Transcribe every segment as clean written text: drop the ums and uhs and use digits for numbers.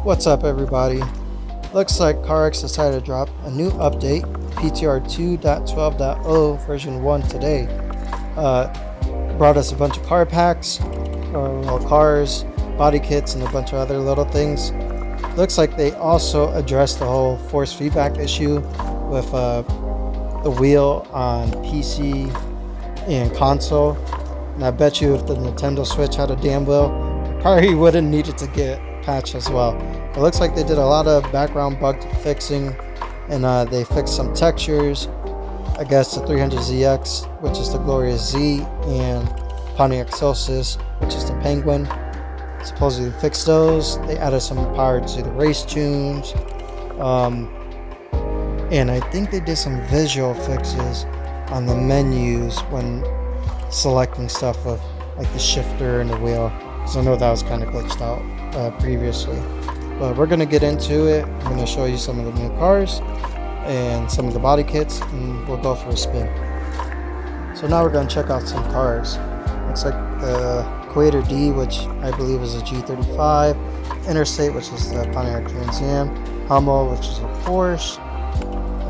What's up, everybody? Looks like CarX decided to drop a new update, PTR 2.12.0 version 1 today. Brought us a bunch of car packs, cars, body kits, and a bunch of other little things. Looks like they also addressed the whole force feedback issue with the wheel on PC and console. And I bet you if the Nintendo Switch had a damn wheel, probably wouldn't need it to get patched as well. It looks like they did a lot of background bug fixing, and they fixed some textures. I guess the 300ZX, which is the Glorious Z, and Pontiac Celsius, which is the Penguin, supposedly fixed those. They added some power to the race tunes, and I think they did some visual fixes on the menus when selecting stuff with like the shifter and the wheel, because I know that was kind of glitched out previously. But we're going to get into it. I'm going to show you some of the new cars and some of the body kits, and we'll go for a spin. So now we're going to check out some cars. Looks like the Equator D, which I believe is a G35, Interstate, which is the Pontiac Trans Am, Hummel, which is a Porsche.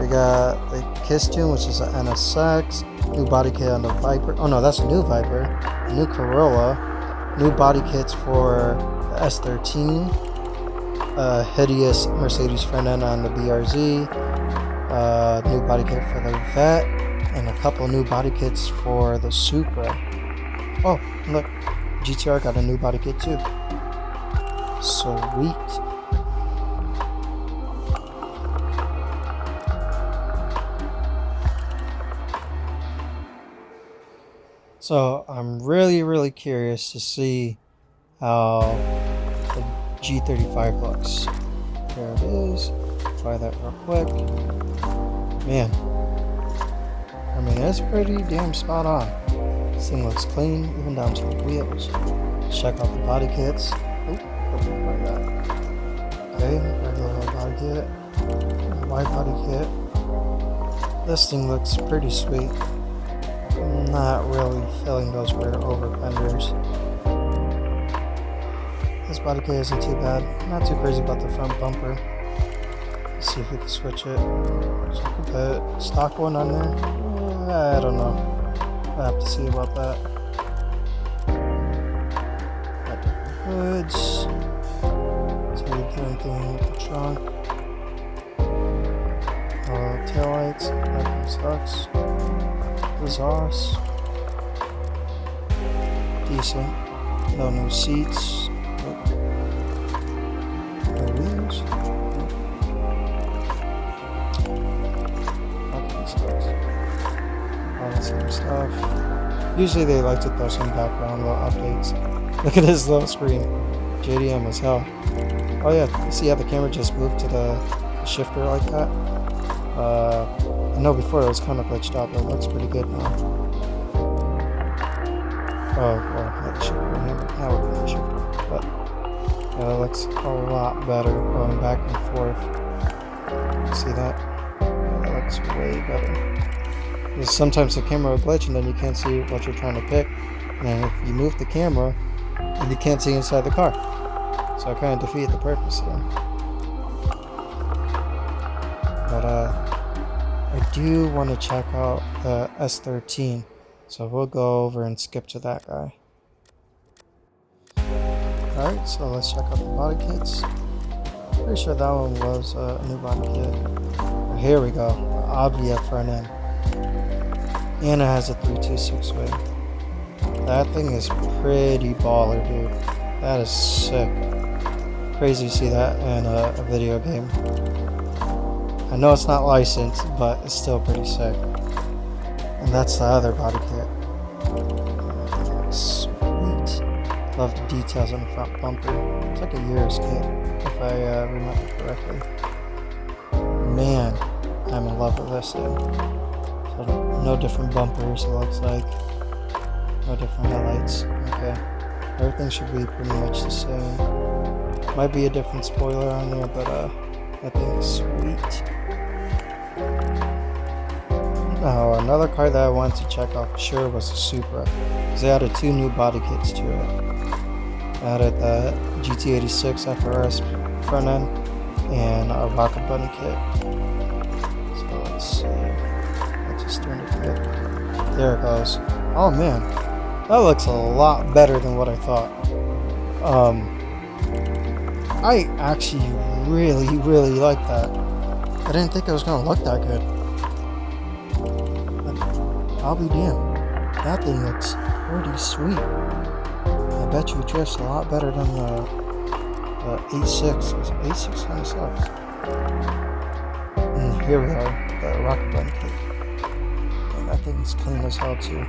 We got the Kiss Tune, which is an NSX, new body kit on the Viper. Oh no, that's a new Viper, a new Corolla, new body kits for the S13, hideous Mercedes front end on the BRZ, new body kit for the Vet, and a couple new body kits for the Supra. Oh, look, GTR got a new body kit too. Sweet. So I'm really curious to see how the G35 looks. There it is. Try that real quick. Man, I mean, it's pretty damn spot on. This thing looks clean, even down to the wheels. Check out the body kits. Oop, like that. Okay, regular body kit, wide body kit. This thing looks pretty sweet. I'm not really feeling those rear over fenders. This body kit isn't too bad. Not too crazy about the front bumper. Let's see if we can switch it. So I could put stock one on there. I don't know. I have to see about that. Got different hoods. So we do anything with the trunk. Taillights. That sucks. Exhaust. Decent. No new seats. No wheels. All the same stuff. Usually they like to throw some background little updates. Look at this little screen. JDM as hell. Oh yeah, you see how the camera just moved to the shifter like that? I know before it was kind of glitched out, but it looks pretty good now. Oh, well, not the shifter. Now we're doing the shifter. But yeah, it looks a lot better going back and forth. See that? Yeah, that looks way better. Because sometimes the camera will glitch and then you can't see what you're trying to pick. And if you move the camera, then you can't see inside the car. So I kind of defeated the purpose there. But I do want to check out the S13, so we'll go over and skip to that guy. Alright, so let's check out the body kits. Pretty sure that one was a new body kit. But here we go, the Obvia front end. And it has a 326 wing. That thing is pretty baller, dude. That is sick. Crazy to see that in a video game. I know it's not licensed, but it's still pretty sick. And that's the other body kit. Sweet. Love the details on the front bumper. It's like a Urus kit, if I remember correctly. Man, I'm in love with this thing. So no different bumpers, it looks like. No different headlights. Okay. Everything should be pretty much the same. Might be a different spoiler on there, but that thing is sweet. Now, another car that I wanted to check out for sure was the Supra, because they added 2 new body kits to it. added the GT86 FRS front end and a rocket bunny kit. So let's see. I just turned it good. There it goes. Oh man, that looks a lot better than what I thought. I actually really like that. I didn't think it was gonna look that good. But I'll be damned. That thing looks pretty sweet. I bet you it drifts a lot better than the 8.6. 8.6 kind of sucks. And here we are, the rocket button kit. And that thing's clean as hell too.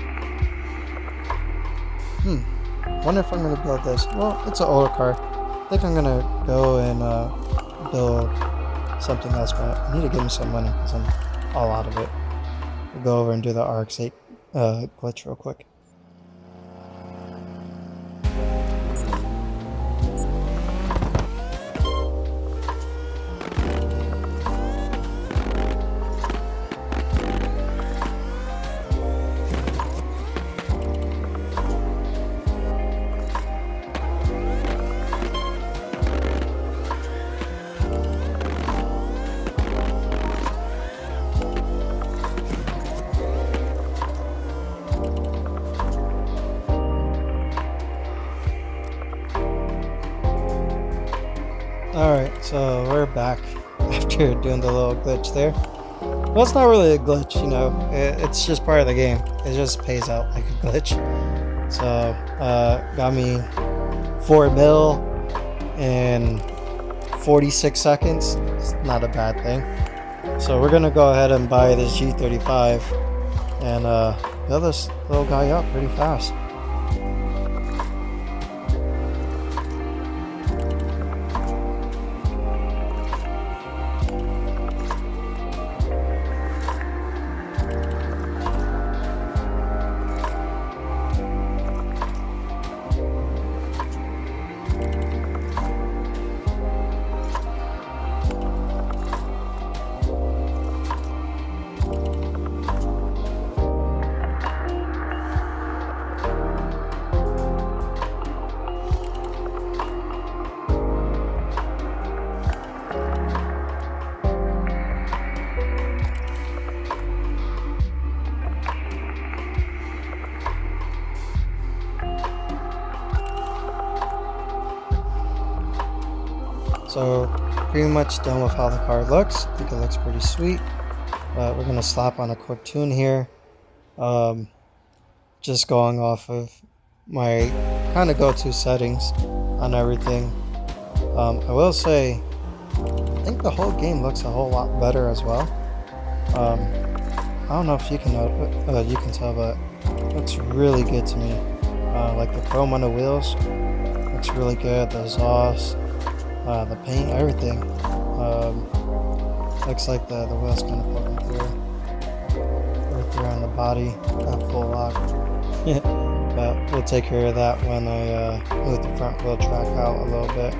Wonder if I'm gonna build this. Well, it's an older car. I think I'm gonna go and build something else, but I need to give me some money because I'm all out of it. We'll go over and do the RX-8 glitch real quick. Alright, so we're back after doing the little glitch there. Well, it's not really a glitch, you know, it's just part of the game. It just pays out like a glitch. So, got me 4 mil in 46 seconds. It's not a bad thing. So we're gonna go ahead and buy this G35 and build this little guy up pretty fast. So pretty much done with how the car looks. I think it looks pretty sweet. But we're gonna slap on a quick tune here. Just going off of my kind of go-to settings on everything. I will say, I think the whole game looks a whole lot better as well. I don't know if you can tell, but it looks really good to me. Like the chrome on the wheels looks really good. The exhaust. The paint, everything. Looks like the wheel's kind of poking through. Right there on the body. Not full lock. But we'll take care of that when I move the front wheel track out a little bit.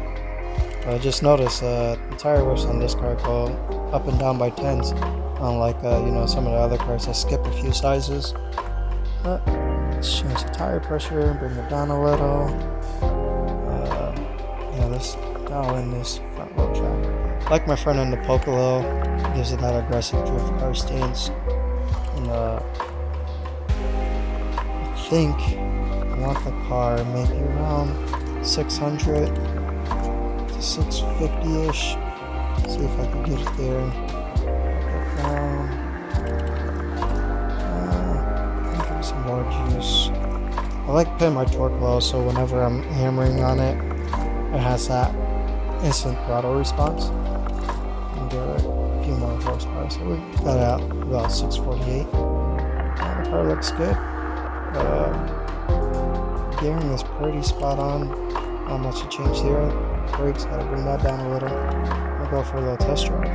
But just notice the tire whips on this car go up and down by 10s. Unlike you know, some of the other cars that skip a few sizes. But let's change the tire pressure, bring it down a little. Yeah, let's dial in this front wheel track. Like my front end, the poke a little, gives it that aggressive drift car stance. And I think I want the car maybe around 600 to 650-ish. See if I can get it there. Put it down. Give it some more juice. I like putting my torque low, so whenever I'm hammering on it, it has that instant throttle response. And give it a few more horsepower. So we got out about 648. The car looks good. Gearing is pretty spot on. Not much to change here. Brakes, gotta bring that down a little. I'll go for a little test drive.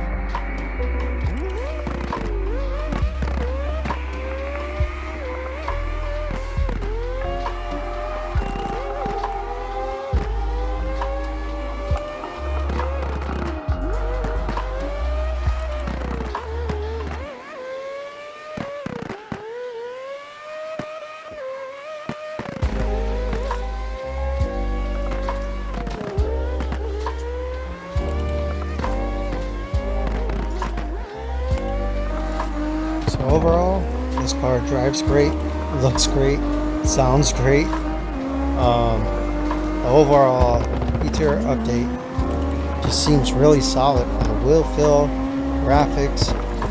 overall, this car drives great, looks great, sounds great. The overall PTR update just seems really solid on the wheel fill, graphics,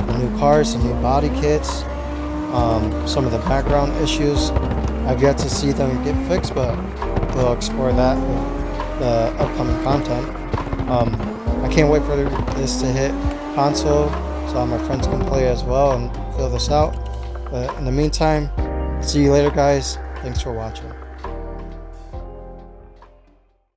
the new cars, the new body kits. Some of the background issues, I've yet to see them get fixed, but we'll explore that with the upcoming content. I can't wait for this to hit console so all my friends can play as well and fill this out. But in the meantime, see you later, guys. Thanks for watching.